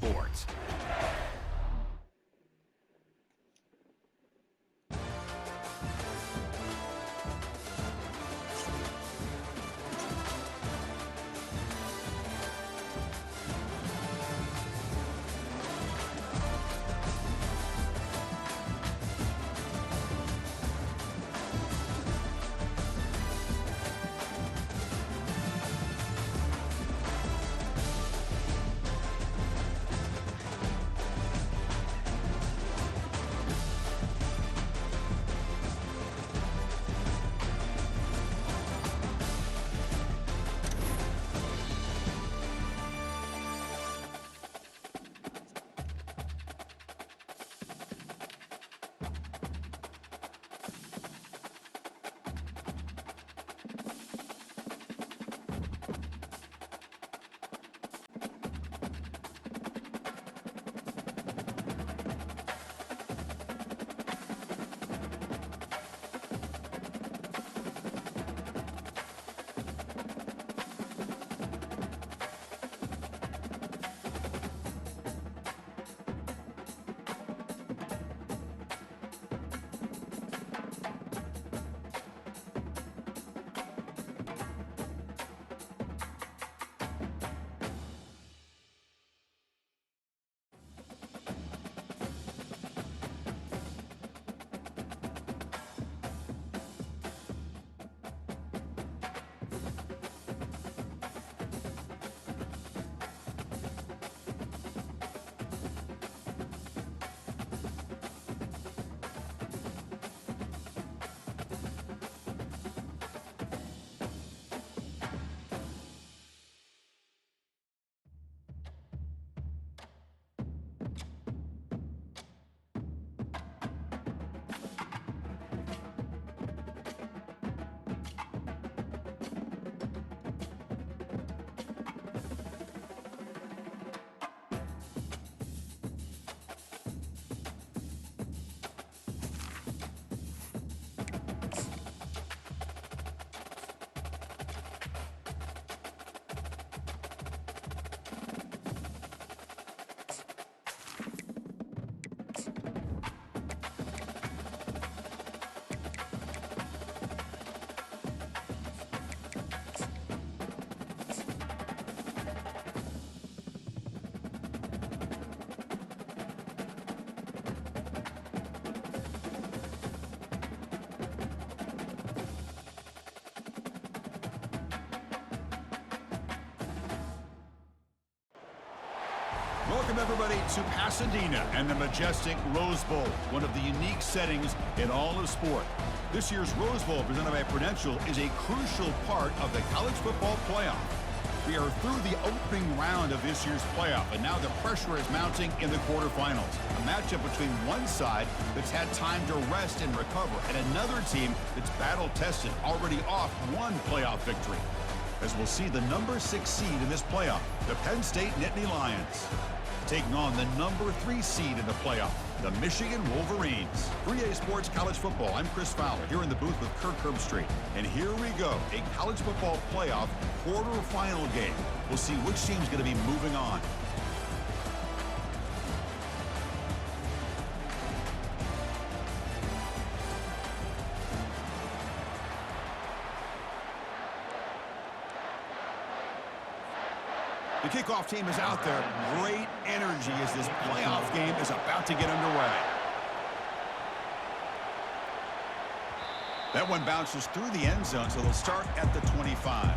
Sports. Welcome, everybody, to Pasadena and the majestic Rose Bowl, one of the unique settings in all of sport. This year's Rose Bowl, presented by Prudential, is a crucial part of the college football playoff. We are through the opening round of this year's playoff, and now the pressure is mounting in the quarterfinals. A matchup between one side that's had time to rest and recover, and another team that's battle-tested, already off one playoff victory. As we'll see the number 6 seed in this playoff, the Penn State Nittany Lions, taking on the number 3 seed in the playoff, the Michigan Wolverines. 3A Sports College Football, I'm Chris Fowler, here in the booth with Kirk Herbstreit. And here we go, a college football playoff quarterfinal game. We'll see which team's going to be moving on. The kickoff team is out there. Great energy as this playoff game is about to get underway. That one bounces through the end zone, so they'll start at the 25.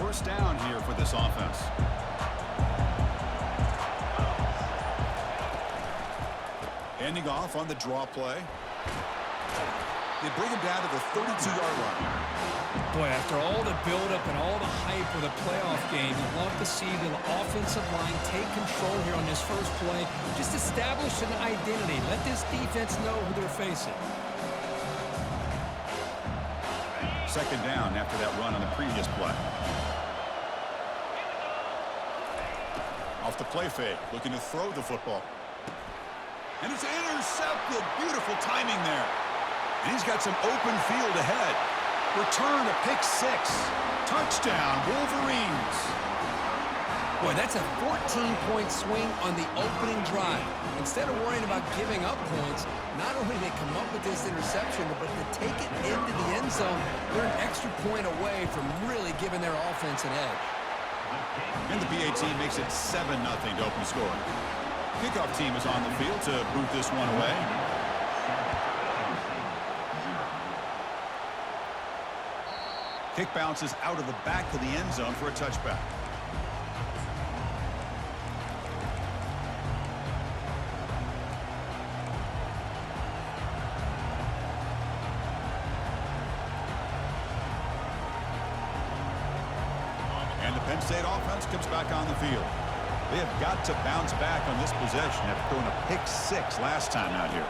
First down here for this offense. Ending off on the draw play. They bring him down to the 32-yard line. Boy, after all the buildup and all the hype of the playoff game, you love to see the offensive line take control here on this first play. Just establish an identity. Let this defense know who they're facing. Second down after that run on the previous play. Off the play fake, looking to throw the football. And it's intercepted. Beautiful timing there. And he's got some open field ahead. Return to pick 6. Touchdown, Wolverines. Boy, that's a 14-point swing on the opening drive. Instead of worrying about giving up points, not only did they come up with this interception, but to take it into the end zone, they're an extra point away from really giving their offense an edge. And the PAT makes it 7-0 to open scoring. Kickoff team is on the field to boot this one away. Kick bounces out of the back of the end zone for a touchback. And the Penn State offense comes back on the field. They have got to bounce back on this possession after throwing a pick 6 last time out here.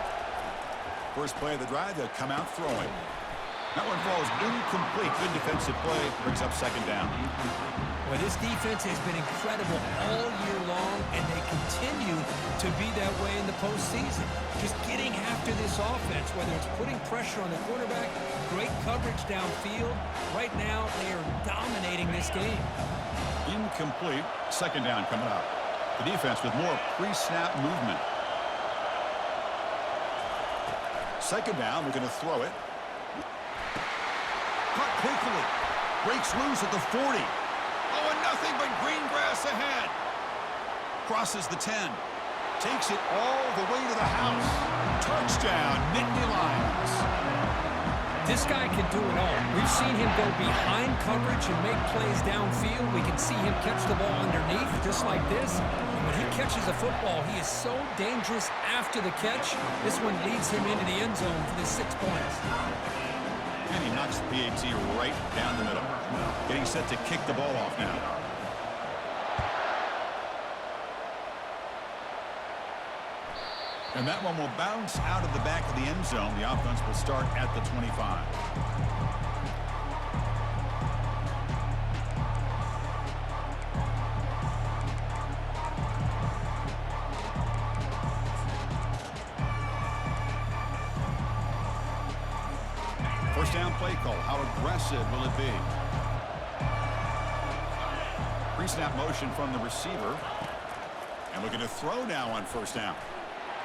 First play of the drive, they'll come out throwing. That one falls incomplete. Good defensive play. Brings up second down. Well, this defense has been incredible all year long, and they continue to be that way in the postseason. Just getting after this offense, whether it's putting pressure on the quarterback, great coverage downfield. Right now, they are dominating this game. Incomplete. Second down coming up. The defense with more pre-snap movement. Second down, we're going to throw it. Caught quickly. Breaks loose at the 40. Oh, and nothing but green grass ahead. Crosses the 10. Takes it all the way to the house. Touchdown, Nittany Lions. This guy can do it all. We've seen him go behind coverage and make plays downfield. We can see him catch the ball underneath, just like this. And when he catches a football, he is so dangerous after the catch. This one leads him into the end zone for the 6 points. And he knocks the PAT right down the middle. Getting set to kick the ball off now. And that one will bounce out of the back of the end zone. The offense will start at the 25. First down play call. How aggressive will it be? Pre-snap motion from the receiver. And looking to throw now on first down.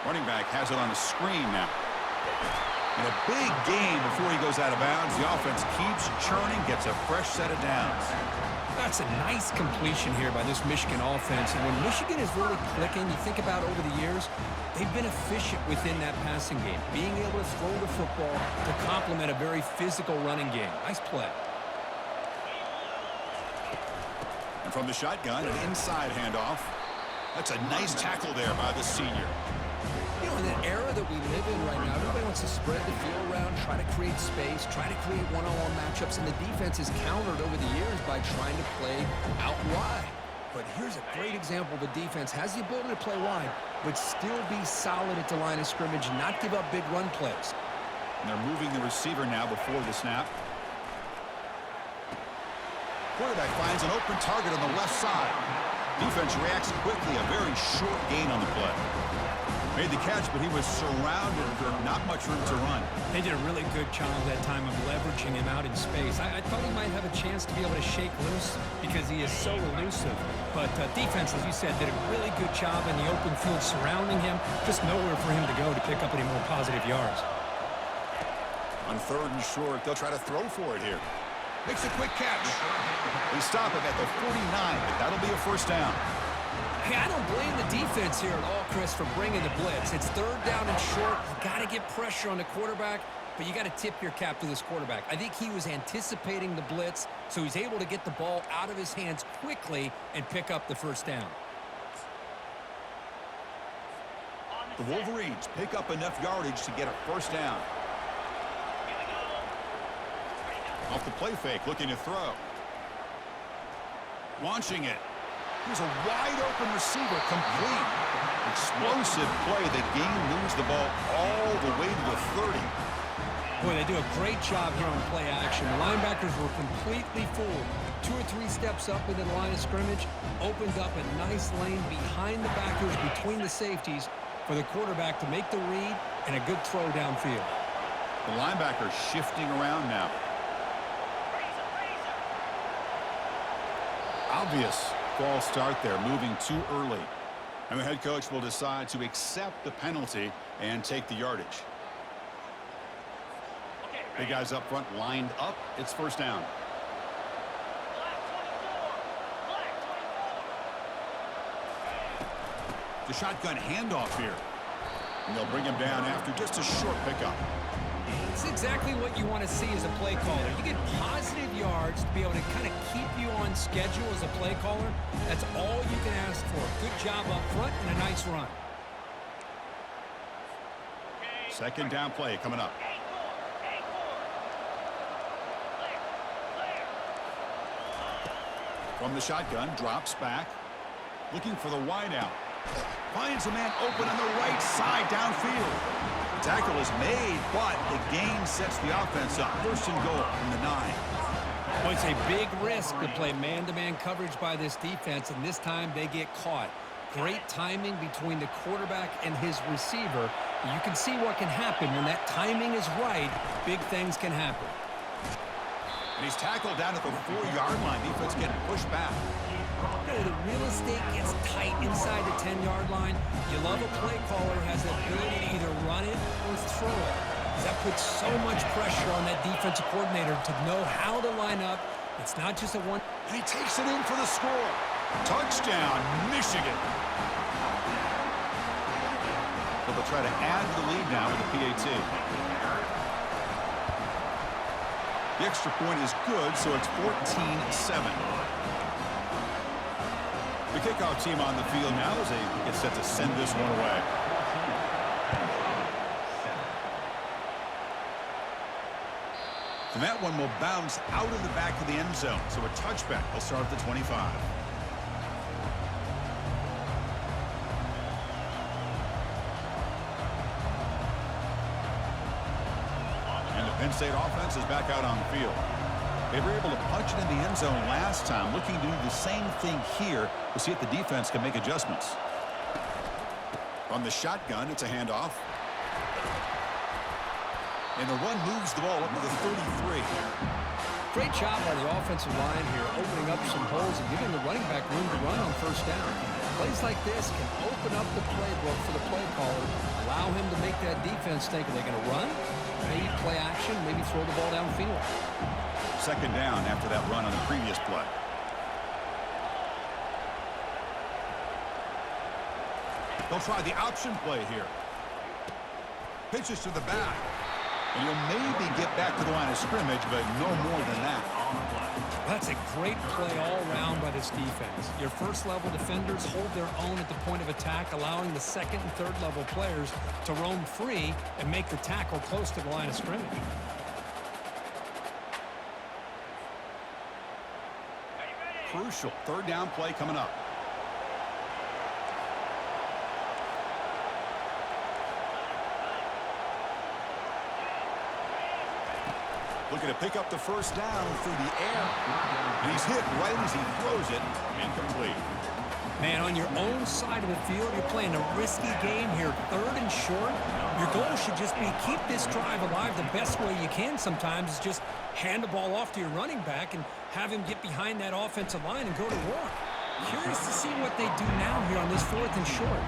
Running back has it on the screen now. And a big gain before he goes out of bounds. The offense keeps churning, gets a fresh set of downs. That's a nice completion here by this Michigan offense. And when Michigan is really clicking, you think about over the years, they've been efficient within that passing game, being able to throw the football to complement a very physical running game. Nice play. And from the shotgun, an inside handoff. That's a nice tackle there by the senior. You know, in the era that we live in right now, everybody wants to spread the field around, try to create space, try to create one-on-one matchups, and the defense is countered over the years by trying to play out wide. But here's a great example. The defense has the ability to play wide, but still be solid at the line of scrimmage, not give up big run plays. And they're moving the receiver now before the snap. Quarterback finds an open target on the left side. Defense reacts quickly, a very short gain on the play. Made the catch, but he was surrounded for not much room to run. They did a really good job that time of leveraging him out in space. I thought he might have a chance to be able to shake loose because he is so elusive. But defense, as you said, did a really good job in the open field surrounding him. Just nowhere for him to go to pick up any more positive yards. On third and short, they'll try to throw for it here. Makes a quick catch. They stop him at the 49, but that'll be a first down. Hey, I don't blame the defense here at all, Chris, for bringing the blitz. It's third down and short. You got to get pressure on the quarterback, but you got to tip your cap to this quarterback. I think he was anticipating the blitz, so he's able to get the ball out of his hands quickly and pick up the first down. The Wolverines pick up enough yardage to get a first down. Off the play fake, looking to throw. Launching it. Here's a wide-open receiver, complete. Explosive play. The game moves the ball all the way to the 30. Boy, they do a great job here on play action. The linebackers were completely fooled. 2 or 3 steps up into the line of scrimmage, opened up a nice lane behind the backers between the safeties for the quarterback to make the read and a good throw downfield. The linebacker shifting around now. Obvious false start there, moving too early. And the head coach will decide to accept the penalty and take the yardage. Big guys up front lined up. It's first down. The shotgun handoff here. And they'll bring him down after just a short pickup. It's exactly what you want to see as a play caller. You get positive yards to be able to kind of keep you on schedule as a play caller. That's all you can ask for. Good job up front and a nice run. Second down play coming up. From the shotgun, drops back. Looking for the wideout. Finds a man open on the right side downfield. The tackle is made, but the gain sets the offense up. First and goal from the 9. Well, it's a big risk to play man-to-man coverage by this defense, and this time they get caught. Great timing between the quarterback and his receiver. You can see what can happen when that timing is right. Big things can happen. And he's tackled down at the 4-yard line. Defense getting pushed back. You know, the real estate gets tight inside the 10-yard line. You love a play caller who has the ability to either run it or throw it. That puts so much pressure on that defensive coordinator to know how to line up. It's not just a one. And he takes it in for the score. Touchdown, Michigan. So they'll try to add to the lead now with the PAT. The extra point is good, so it's 14-7. The kickoff team on the field now as they get set to send this one away. And that one will bounce out of the back of the end zone, so a touchback. They'll start at the 25. Penn State offense is back out on the field. They were able to punch it in the end zone last time, looking to do the same thing here to see if the defense can make adjustments. On the shotgun, it's a handoff. And the run moves the ball up to the 33. Great job by the offensive line here, opening up some holes and giving the running back room to run on first down. Plays like this can open up the playbook for the play caller, allow him to make that defense think, are they going to run? Maybe play action, maybe throw the ball downfield. Second down after that run on the previous play. They'll try the option play here. Pitches to the back. And he'll maybe get back to the line of scrimmage, but no more than that. That's a great play all around by this defense. Your first-level defenders hold their own at the point of attack, allowing the second and third-level players to roam free and make the tackle close to the line of scrimmage. Crucial third down play coming up. Looking to pick up the first down through the air. And he's hit right as he throws it. Incomplete. Man, on your own side of the field, you're playing a risky game here. Third and short. Your goal should just be keep this drive alive the best way you can sometimes is just hand the ball off to your running back and have him get behind that offensive line and go to work. Curious to see what they do now here on this fourth and short.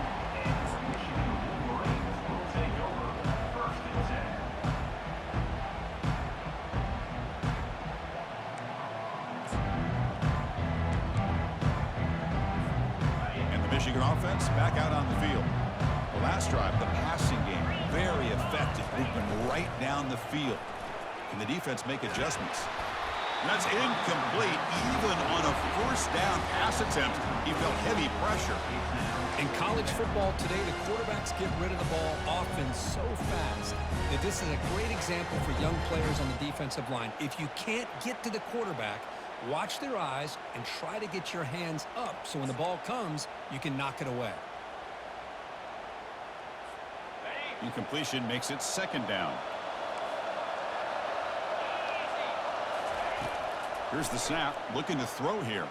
Michigan offense back out on the field. The last drive, the passing game, very effective, moving right down the field. Can the defense make adjustments? And that's incomplete. Even on a first down pass attempt, he felt heavy pressure. In college football today, the quarterbacks get rid of the ball often so fast that this is a great example for young players on the defensive line. If you can't get to the quarterback, watch their eyes and try to get your hands up so when the ball comes, you can knock it away. Incompletion makes it second down. Here's the snap, looking to throw here.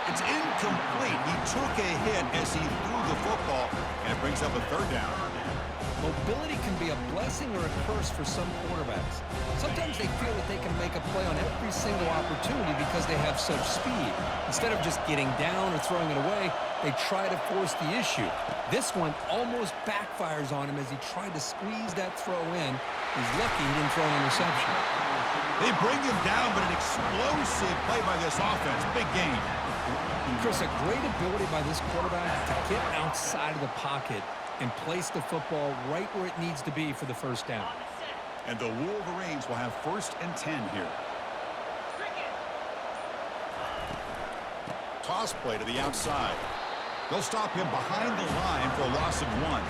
It's incomplete. He took a hit as he threw the football, and it brings up a third down. Mobility can be a blessing or a curse for some quarterbacks. Sometimes they feel that they can make a play on every single opportunity because they have such speed. Instead of just getting down or throwing it away, they try to force the issue. This one almost backfires on him as he tried to squeeze that throw in. He's lucky he didn't throw an interception. They bring him down, but an explosive play by this offense. Big game. Chris, a great ability by this quarterback to get outside of the pocket and place the football right where it needs to be for the first down. And the Wolverines will have 1st and 10 here. Toss play to the outside. They'll stop him behind the line for a loss of 1.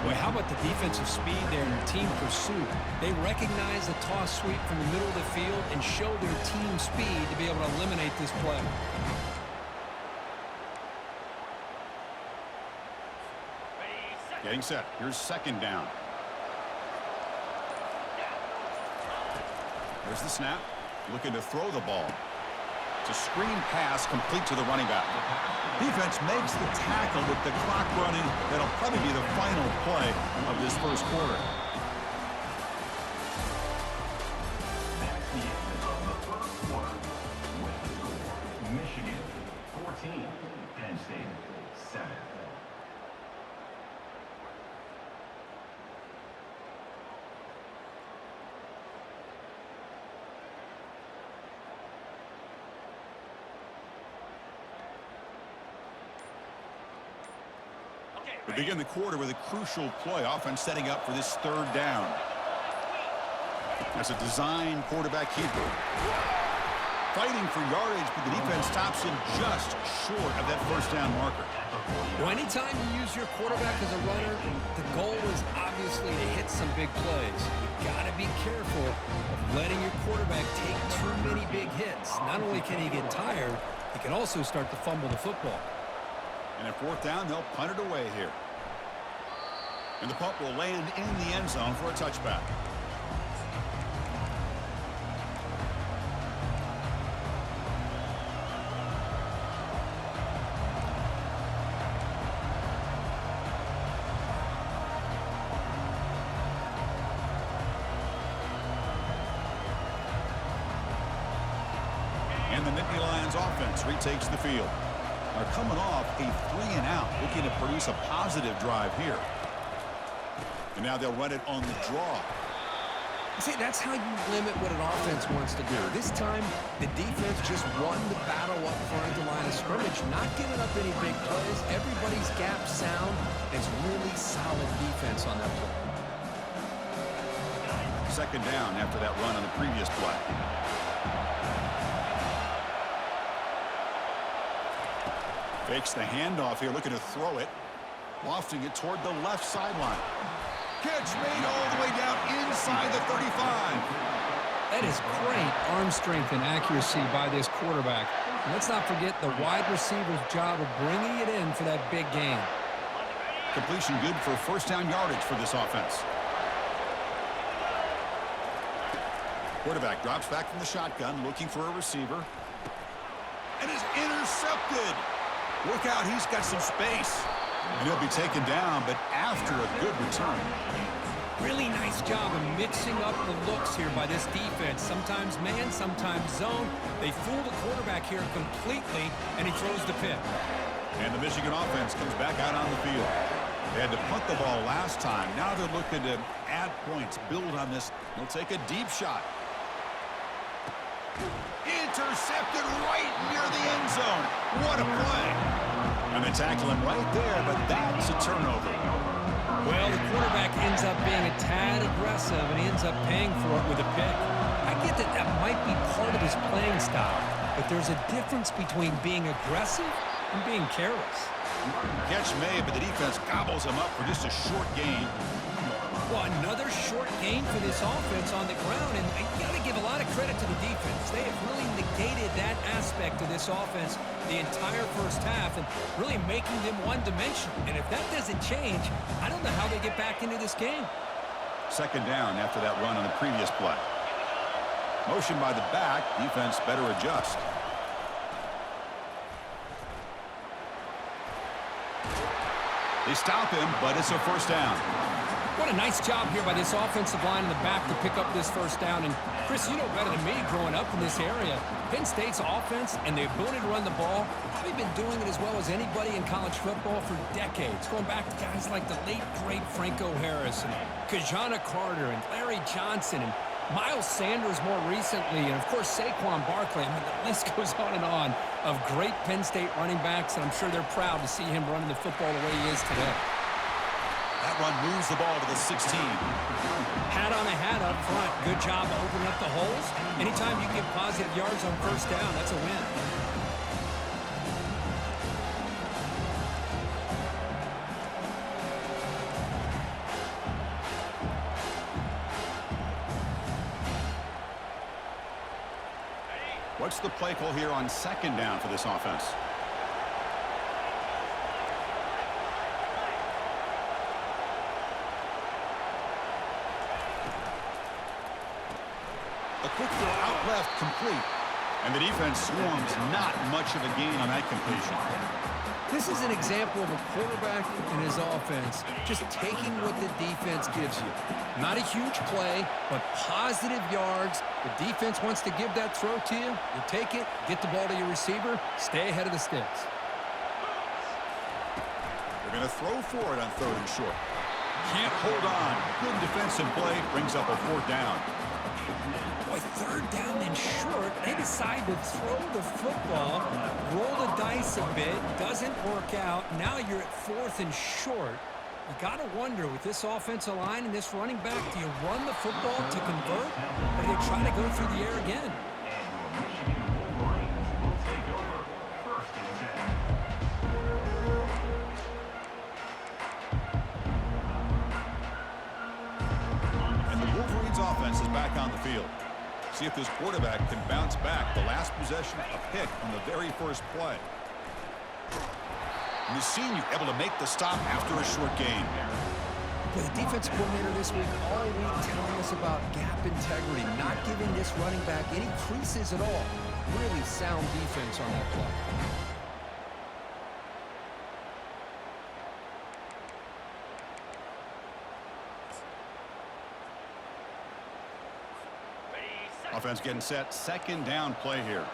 Well, how about the defensive speed there in team pursuit? They recognize the toss sweep from the middle of the field and show their team speed to be able to eliminate this play. Getting set. Here's 2nd down. There's the snap. Looking to throw the ball. It's a screen pass complete to the running back. Defense makes the tackle with the clock running. That'll probably be the final play of this first quarter. That's the end of the first quarter with the score. Michigan 14, Penn State 7. We begin the quarter with a crucial play. Offense setting up for this 3rd down. That's a design quarterback keeper. Fighting for yardage, but the defense stops him just short of that 1st down marker. Well, anytime you use your quarterback as a runner, the goal is obviously to hit some big plays. You've got to be careful of letting your quarterback take too many big hits. Not only can he get tired, he can also start to fumble the football. And at 4th down, they'll punt it away here. And the punt will land in the end zone for a touchback. And the Nittany Lions offense retakes the field. Are coming off a 3-and-out, looking to produce a positive drive here. And now they'll run it on the draw. See, that's how you limit what an offense wants to do. This time, the defense just won the battle up front of the line of scrimmage, not giving up any big plays. Everybody's gap sound. It's really solid defense on that play. 2nd down after that run on the previous play. Fakes the handoff here, looking to throw it. Lofting it toward the left sideline. Catch made all the way down inside the 35. That is great arm strength and accuracy by this quarterback. And let's not forget the wide receiver's job of bringing it in for that big gain. Completion good for 1st down yardage for this offense. Quarterback drops back from the shotgun, looking for a receiver. And is intercepted. Look out, he's got some space. And he'll be taken down, but after a good return. Really nice job of mixing up the looks here by this defense. Sometimes man, sometimes zone. They fool the quarterback here completely, and he throws the pick. And the Michigan offense comes back out on the field. They had to punt the ball last time. Now they're looking to add points, build on this. They'll take a deep shot. Intercepted right near the end zone. What a play. And they tackle him right there, but that's a turnover. Well, the quarterback ends up being a tad aggressive, and he ends up paying for it with a pick. I get that that might be part of his playing style, but there's a difference between being aggressive and being careless. Catch made, but the defense gobbles him up for just a short gain. Well, another short gain for this offense on the ground, and you got to give a lot of credit to the defense. They have really negated that aspect of this offense the entire first half and really making them one-dimensional. And if that doesn't change, I don't know how they get back into this game. 2nd down after that run on the previous play. Motion by the back. Defense better adjust. They stop him, but it's a first down. What a nice job here by this offensive line in the back to pick up this first down. And, Chris, you know better than me growing up in this area, Penn State's offense and the ability to run the ball, probably been doing it as well as anybody in college football for decades, going back to guys like the late, great Franco Harris and Kajana Carter and Larry Johnson and Miles Sanders more recently, and, of course, Saquon Barkley. I mean, the list goes on and on of great Penn State running backs, and I'm sure they're proud to see him running the football the way he is today. That run moves the ball to the 16. Hat on a hat up front. Good job of opening up the holes. Anytime you get positive yards on first down, that's a win. What's the play call here on second down for this offense? A quick throw out left, complete. And the defense swarms, not much of a gain on that completion. This is an example of a quarterback and his offense just taking what the defense gives you. Not a huge play, but positive yards. The defense wants to give that throw to you. You take it, get the ball to your receiver, stay ahead of the sticks. They're going to throw for it on third and short. Can't hold on. Good defensive play, brings up a fourth down. Boy, third down and short. They decide to throw the football, roll the dice a bit, doesn't work out. Now you're at fourth and short. You got to wonder, with this offensive line and this running back, do you run the football to convert, or do you try to go through the air again? And the Wolverines offense is back on the field. See if this quarterback can bounce back. The last possession, a pick on the very first play. And the senior able to make the stop after a short gain. Well, the defense coordinator this week all week telling us about gap integrity, not giving this running back any creases at all. Really sound defense on that play. Offense getting set. Second down play here.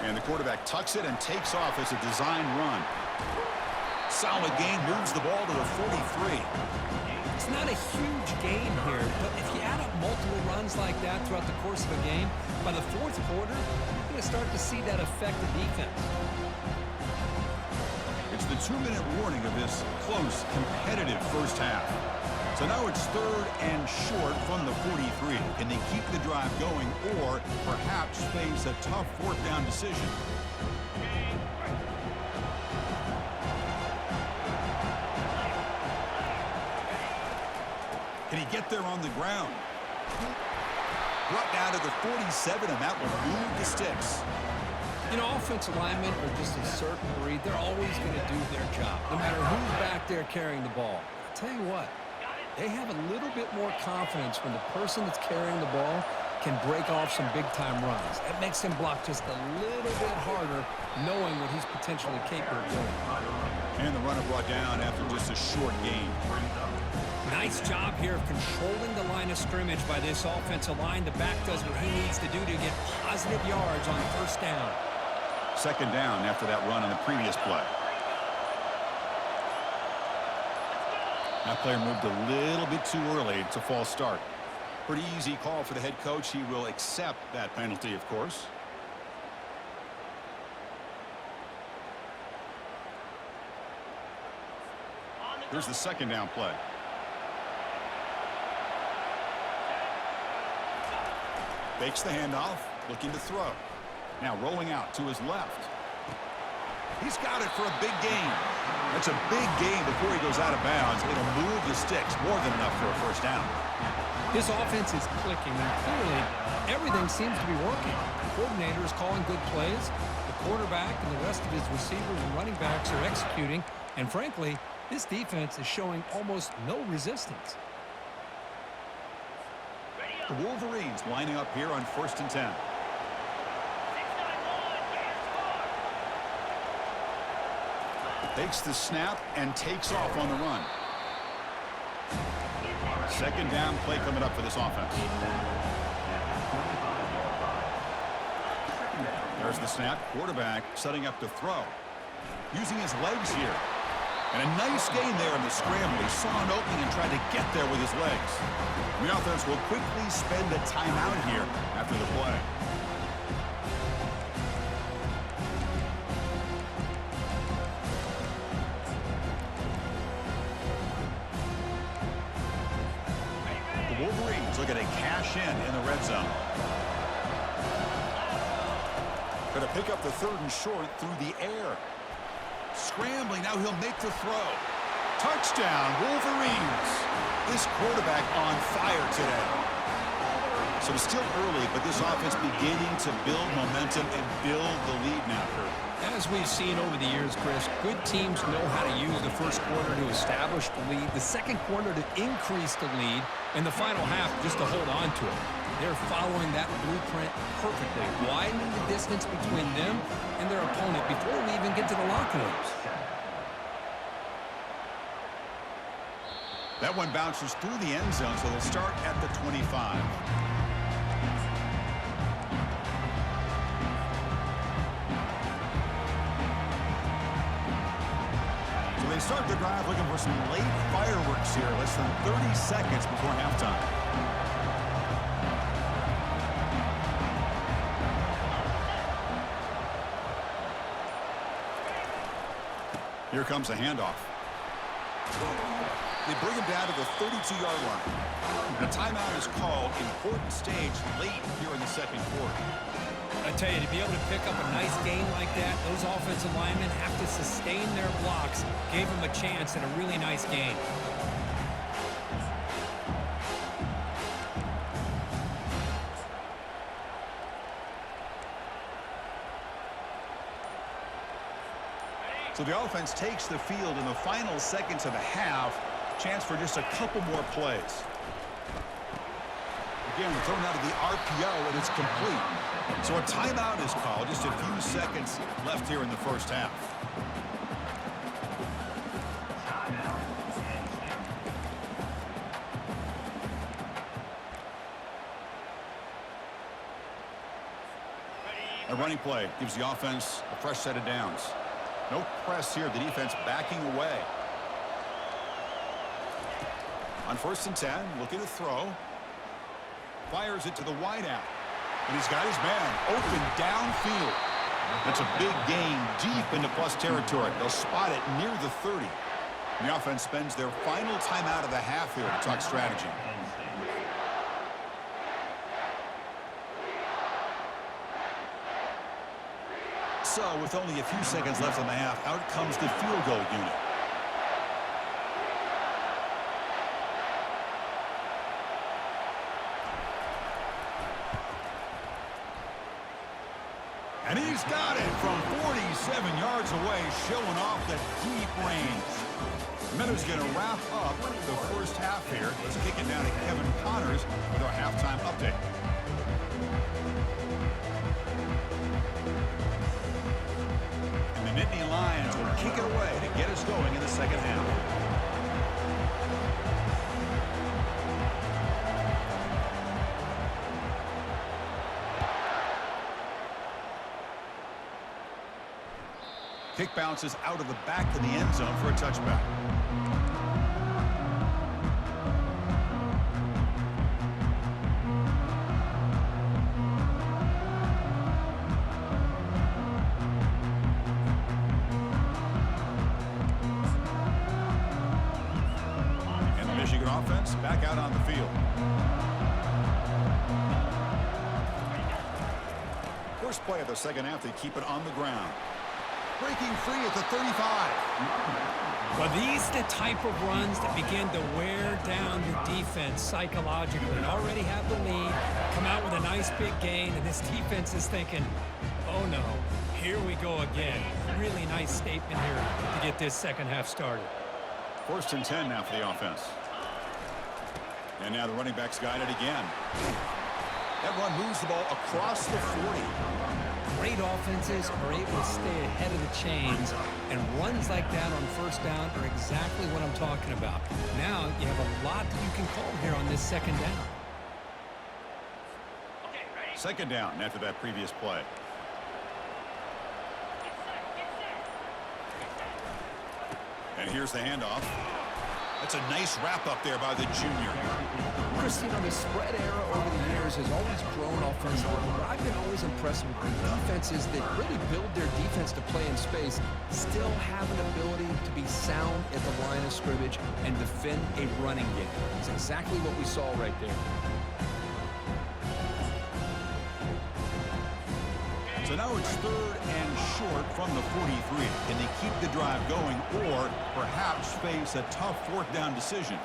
And the quarterback tucks it and takes off as a design run. Solid gain, moves the ball to the 43. It's not a huge gain here, but if you add up multiple runs like that throughout the course of a game, by the fourth quarter, you're going to start to see that affect the defense. It's the 2-minute warning of this close, competitive first half. So now it's third and short from the 43. Can they keep the drive going or perhaps face a tough fourth down decision? Can he get there on the ground? Brought down to the 47, and that will move the sticks. You know, offensive linemen are just a certain breed. They're always going to do their job, no matter who's back there carrying the ball. I'll tell you what, they have a little bit more confidence when the person that's carrying the ball can break off some big-time runs. That makes him block just a little bit harder, knowing what he's potentially capable of doing. And the runner brought down after just a short gain. Nice job here of controlling the line of scrimmage by this offensive line. The back does what he needs to do to get positive yards on first down. Second down after that run on the previous play. That player moved a little bit too early. It's a false start. Pretty easy call for the head coach. He will accept that penalty, of course. Here's the second down play. Fakes the handoff, looking to throw. Now rolling out to his left. He's got it for a big gain. That's a big gain before he goes out of bounds. It'll move the sticks, more than enough for a first down. This offense is clicking, and clearly everything seems to be working. The coordinator is calling good plays. The quarterback and the rest of his receivers and running backs are executing. And frankly, This defense is showing almost no resistance. The Wolverines lining up here on 1st and 10. Takes the snap and takes off on the run. Second down play coming up for this offense. There's the snap. Quarterback setting up to throw. Using his legs here. And a nice gain there in the scramble. He saw an opening and tried to get there with his legs. The offense will quickly spend a timeout here after the play. The Wolverines looking to cash in the red zone. Going to pick up the 3rd and short through the air. Scrambling, now he'll make the throw. Touchdown, Wolverines. This quarterback on fire today. So it's still early, but this offense beginning to build momentum and build the lead now, Kurt. As we've seen over the years, Chris, good teams know how to use the first quarter to establish the lead, the second quarter to increase the lead, and the final half just to hold on to it. They're following that blueprint perfectly, widening the distance between them and their opponent before we even get to the locker rooms. That one bounces through the end zone, so they'll start at the 25. So they start the drive looking for some late fireworks here, less than 30 seconds before halftime. Here comes a handoff. They bring him down to the 32-yard line. And a timeout is called. Important stage late here in the second quarter. I tell you, to be able to pick up a nice gain like that, those offensive linemen have to sustain their blocks. Gave them a chance at a really nice gain. So the offense takes the field in the final seconds of the half. Chance for just a couple more plays. Again, thrown out of the RPO, and it's complete. So a timeout is called. Just a few seconds left here in the first half. A running play gives the offense a fresh set of downs. No press here. The defense backing away. On 1st and 10, looking to throw. Fires it to the wideout. And he's got his man open downfield. That's a big gain deep into plus territory. They'll spot it near the 30. And the offense spends their final timeout of the half here to talk strategy. So, with only a few seconds left in the half, out comes the field goal unit. And he's got it from 47 yards away, showing off the deep range. Miller's going to wrap up the first half here. Let's kick it down to Kevin Connors with our halftime update. The Nittany Lions will kick it away to get us going in the second half. Kick bounces out of the back of the end zone for a touchback. Offense back out on the field. First play of the second half, they keep it on the ground. Breaking free at the 35. Well, these are the type of runs that begin to wear down the defense psychologically. Already have the lead, come out with a nice big gain, and this defense is thinking, oh no, here we go again. Really nice statement here to get this second half started. First and 10 now for the offense. And now the running back's got it again. That run moves the ball across the 40. Great offenses are able to stay ahead of the chains, and runs like that on first down are exactly what I'm talking about. Now you have a lot that you can call here on this second down. Second down after that previous play. And here's the handoff. That's a nice wrap up there by the junior. Chris, the spread era over the years has always grown offensively, but I've been always impressed with the defenses that really build their defense to play in space, still have an ability to be sound at the line of scrimmage and defend a running game. It's exactly what we saw right there. So now it's third and short from the 43. Can they keep the drive going or perhaps face a tough fourth down decision?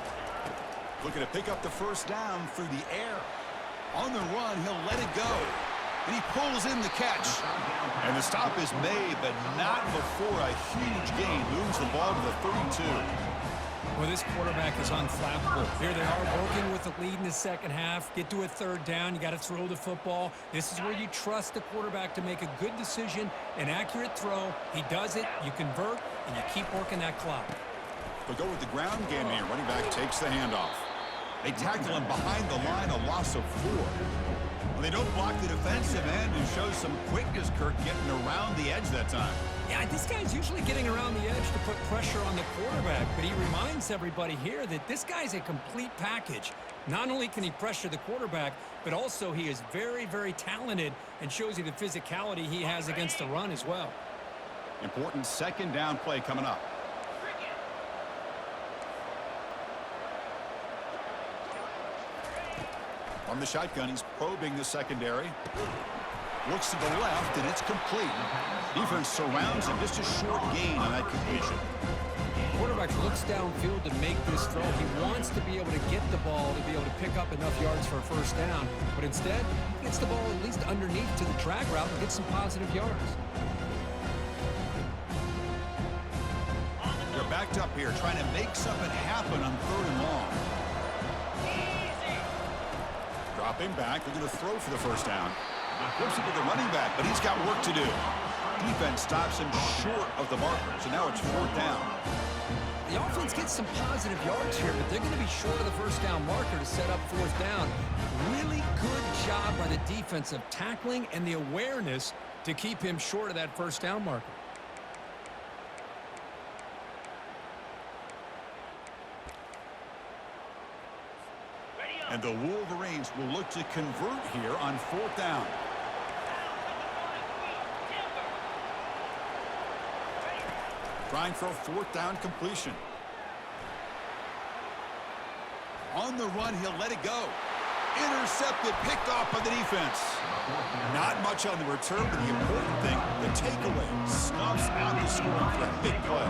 Looking to pick up the first down through the air. On the run, he'll let it go. And he pulls in the catch. And the stop is made, but not before a huge gain. Moves the ball to the 32. Well, this quarterback is unflappable. Here they are working with the lead in the second half. Get to a third down. You got to throw the football. This is where you trust the quarterback to make a good decision, an accurate throw. He does it, you convert, and you keep working that clock. They'll go with the ground game here. Running back takes the handoff. They tackle him behind the line, a loss of 4. Well, they don't block the defensive end and show some quickness, Kirk, getting around the edge that time. Yeah, this guy's usually getting around the edge to put pressure on the quarterback, but he reminds everybody here that this guy's a complete package. Not only can he pressure the quarterback, but also he is very, very talented and shows you the physicality he has against the run as well. Important second down play coming up. From the shotgun, he's probing the secondary. Looks to the left, and it's complete. Defense surrounds him. Just a short gain on that completion. Quarterback looks downfield to make this throw. He wants to be able to get the ball to be able to pick up enough yards for a first down. But instead, he gets the ball at least underneath to the drag route and gets some positive yards. They're backed up here, trying to make something happen on third and long. Dropping back, they're going to throw for the first down. Flips it to the running back, but he's got work to do. Defense stops him short of the marker, so now it's fourth down. The offense gets some positive yards here, but they're going to be short of the first down marker to set up fourth down. Really good job by the defense of tackling and the awareness to keep him short of that first down marker. And the Wolverines will look to convert here on fourth down. Trying for a fourth down completion. On the run, he'll let it go. Intercepted, picked off by the defense. Not much on the return, but the important thing, the takeaway, snuffs out the scoring for a big play.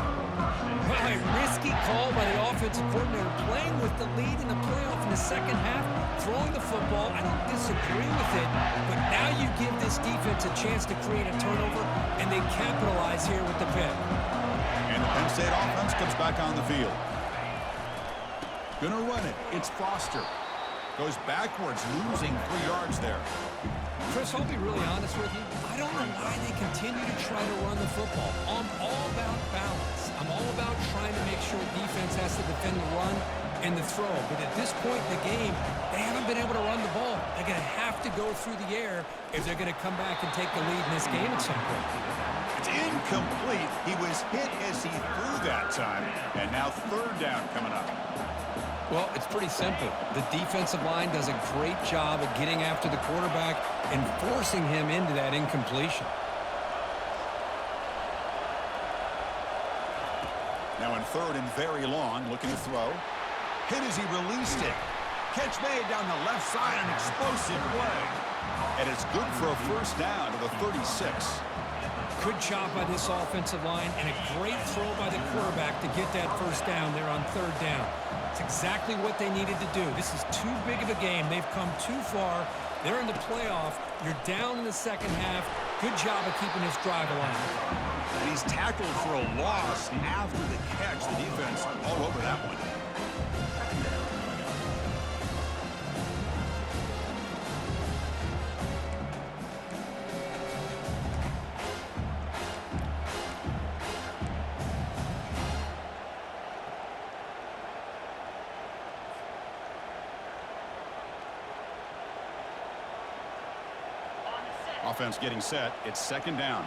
Well, a risky call by the offensive coordinator, playing with the lead in the playoff in the second half, throwing the football. I don't disagree with it, but now you give this defense a chance to create a turnover, and they capitalize here with the pick. And the Penn State offense comes back on the field. Gonna run it. It's Foster. Goes backwards, losing 3 yards there. Chris, I'll be really honest with you. I don't know why they continue to try to run the football. I'm all about balance. I'm all about trying to make sure defense has to defend the run and the throw. But at this point in the game, they haven't been able to run the ball. They're going to have to go through the air if they're going to come back and take the lead in this game at some point. It's incomplete. He was hit as he threw that time. And now third down coming up. Well, it's pretty simple. The defensive line does a great job of getting after the quarterback and forcing him into that incompletion. Now in third and very long, looking to throw. Hit as he released it. Catch made down the left side, an explosive play. And it's good for a first down to the 36. Good job by this offensive line and a great throw by the quarterback to get that first down there on third down. It's exactly what they needed to do. This is too big of a game. They've come too far. They're in the playoff. You're down in the second half. Good job of keeping this drive alive. And he's tackled for a loss after the catch. The defense all over that one. Offense getting set. It's second down.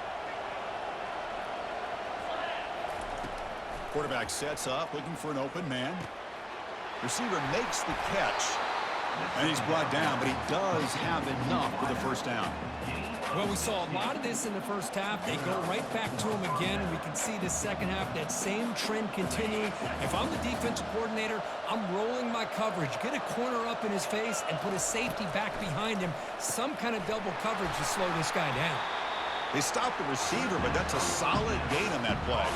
Quarterback sets up, looking for an open man. Receiver makes the catch. And he's brought down, but he does have enough for the first down. Well, we saw a lot of this in the first half. They go right back to him again, and we can see the second half, that same trend continuing. If I'm the defensive coordinator, I'm rolling my coverage. Get a corner up in his face and put a safety back behind him. Some kind of double coverage to slow this guy down. They stopped the receiver, but that's a solid gain on that play.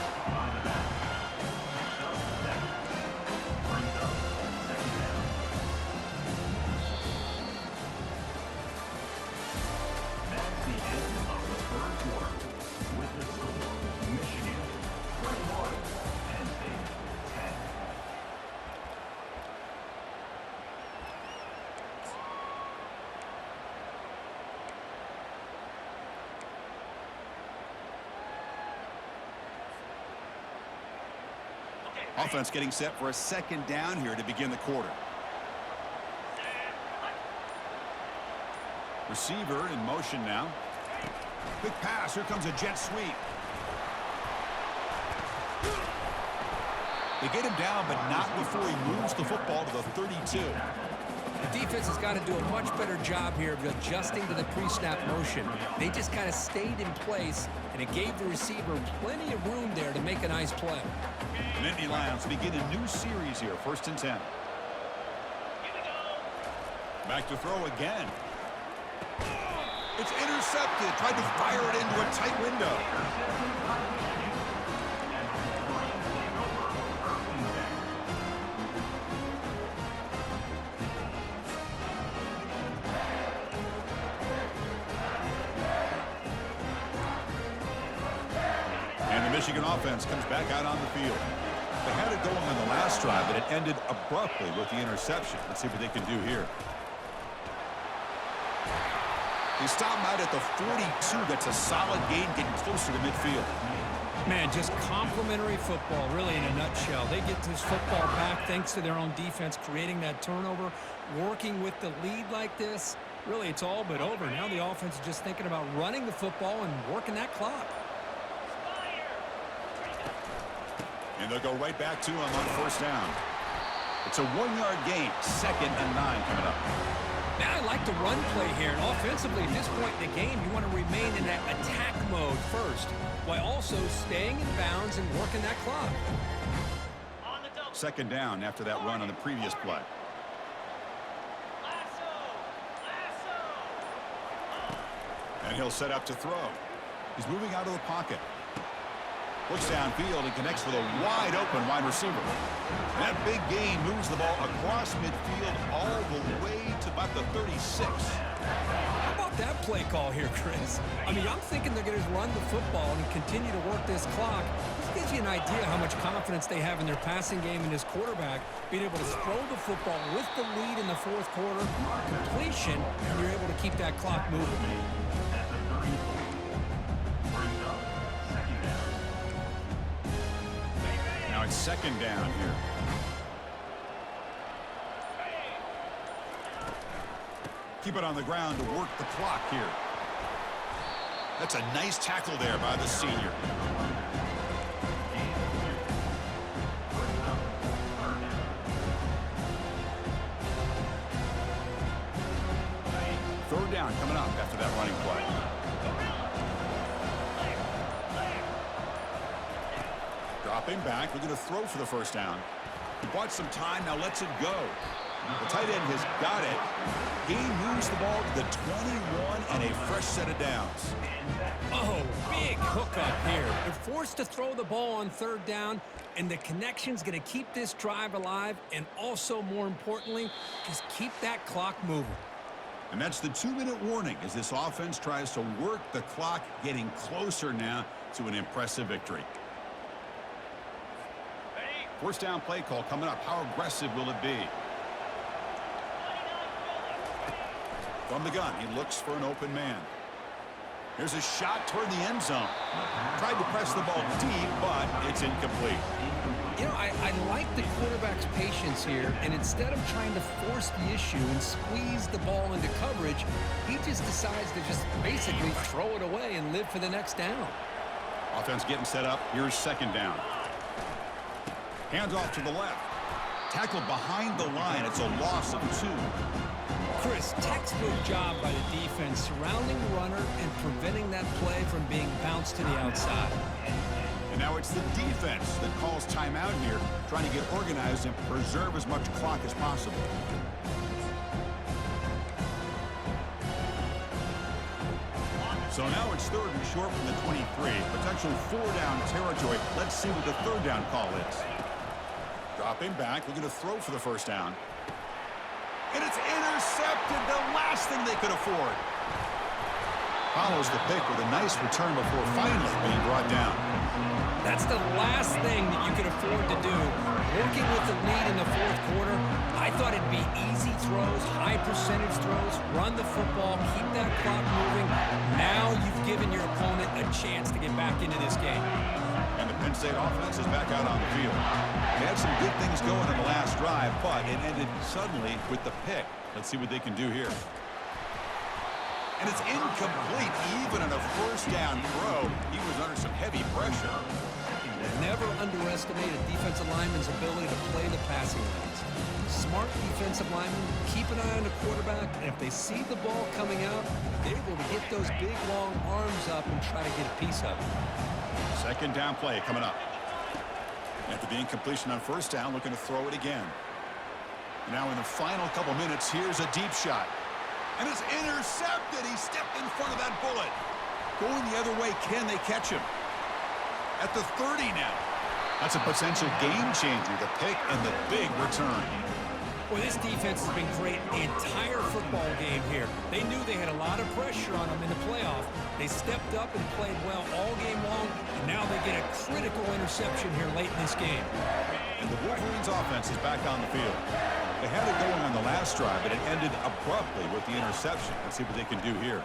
Offense getting set for a second down here to begin the quarter. Receiver in motion now. Quick pass. Here comes a jet sweep. They get him down, but not before he moves the football to the 32. The defense has got to do a much better job here of adjusting to the pre-snap motion. They just kind of stayed in place, and it gave the receiver plenty of room there to make a nice play. Nittany Lions begin a new series here, 1st and 10. Back to throw again. It's intercepted. Tried to fire it into a tight window. And the Michigan offense comes back out on the field. They had it going on the last drive, but it ended abruptly with the interception. Let's see what they can do here. They stop him out at the 42. That's a solid gain, getting closer to midfield. Man, just complimentary football, really, in a nutshell. They get this football back thanks to their own defense, creating that turnover, working with the lead like this. Really, it's all but over. Now the offense is just thinking about running the football and working that clock. And they'll go right back to him on 1st down. It's a 1-yard gain, 2nd and 9 coming up. Now I like the run play here. And offensively, at this point in the game, you want to remain in that attack mode first, while also staying in bounds and working that clock. 2nd down after that run on the previous play. And he'll set up to throw. He's moving out of the pocket. Looks downfield and connects with a wide-open wide receiver. That big gain moves the ball across midfield all the way to about the 36. How about that play call here, Chris? I mean, I'm thinking they're going to run the football and continue to work this clock. This gives you an idea how much confidence they have in their passing game and his quarterback, being able to throw the football with the lead in the 4th quarter, completion, and you're able to keep that clock moving. Now it's 2nd down here. Keep it on the ground to work the clock here. That's a nice tackle there by the senior. Third down coming up after that running play. Dropping back, looking to throw for the 1st down. He bought some time, now lets it go. The tight end has got it. He moves the ball to the 21 and a fresh set of downs. Oh, big hookup here. They're forced to throw the ball on 3rd down, and the connection's going to keep this drive alive, and also, more importantly, just keep that clock moving. And that's the 2-minute warning as this offense tries to work the clock, getting closer now to an impressive victory. First down play call coming up. How aggressive will it be? From the gun, he looks for an open man. Here's a shot toward the end zone. Tried to press the ball deep, but it's incomplete. You know, I like the quarterback's patience here, and instead of trying to force the issue and squeeze the ball into coverage, he just decides to just basically throw it away and live for the next down. Offense getting set up. Here's second down. Hands off to the left. Tackled behind the line. It's a loss of 2. Chris, textbook job by the defense surrounding the runner and preventing that play from being bounced to the outside. And now it's the defense that calls timeout here, trying to get organized and preserve as much clock as possible. So now it's 3rd and short from the 23. Potential 4-down territory. Let's see what the 3rd down call is. Dropping back, looking to throw for the first down. And it's intercepted, the last thing they could afford. Follows the pick with a nice return before finally being brought down. That's the last thing that you could afford to do. Working with the lead in the 4th quarter, I thought it'd be easy throws, high percentage throws, run the football, keep that clock moving. Now you've given your opponent a chance to get back into this game. And the Penn State offense is back out on the field. They had some good things going in the last drive, but it ended suddenly with the pick. Let's see what they can do here. And it's incomplete, even on a first down throw. He was under some heavy pressure. Never underestimate a defensive lineman's ability to play the passing lanes. Smart defensive linemen keep an eye on the quarterback, and if they see the ball coming out, they're able to get those big, long arms up and try to get a piece of it. Second down play coming up. After the incompletion on first down, looking to throw it again. Now in the final couple minutes, here's a deep shot. And it's intercepted. He stepped in front of that bullet. Going the other way, can they catch him? At the 30 now. That's a potential game changer, the pick and the big return. Well, this defense has been great the entire football game here. They knew they had a lot of pressure on them in the playoff. They stepped up and played well all game long, and now they get a critical interception here late in this game. And the Wolverines offense is back on the field. They had it going on the last drive, but it ended abruptly with the interception. Let's see what they can do here.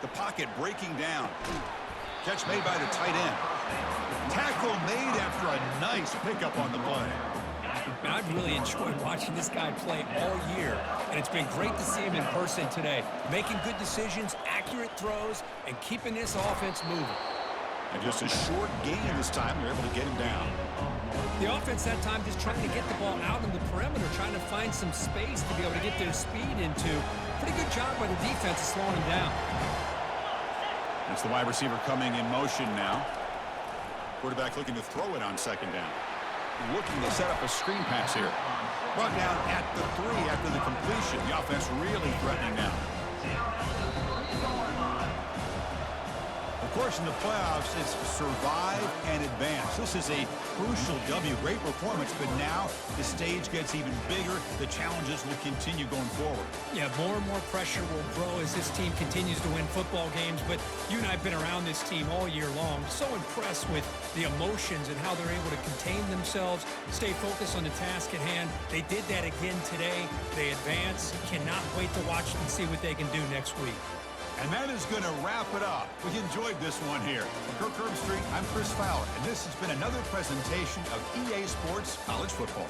The pocket breaking down. Catch made by the tight end. Tackle made after a nice pickup on the play. And I've really enjoyed watching this guy play all year, and it's been great to see him in person today, making good decisions, accurate throws, and keeping this offense moving. And just a short gain this time, they're able to get him down. The offense that time just trying to get the ball out in the perimeter, trying to find some space to be able to get their speed into. Pretty good job by the defense of slowing him down. That's the wide receiver coming in motion now. Quarterback looking to throw it on second down. Looking to set up a screen pass here. Brought down at the 3 after the completion. The offense really threatening now. Of course, in the playoffs, it's survive and advance. This is a crucial W. Great performance, but now the stage gets even bigger. The challenges will continue going forward. Yeah, more and more pressure will grow as this team continues to win football games, but you and I have been around this team all year long. So impressed with the emotions and how they're able to contain themselves, stay focused on the task at hand. They did that again today. They advance. Cannot wait to watch and see what they can do next week. And that is going to wrap it up. We enjoyed this one here. From Kirk Herbstreit, I'm Chris Fowler, and this has been another presentation of EA Sports College Football.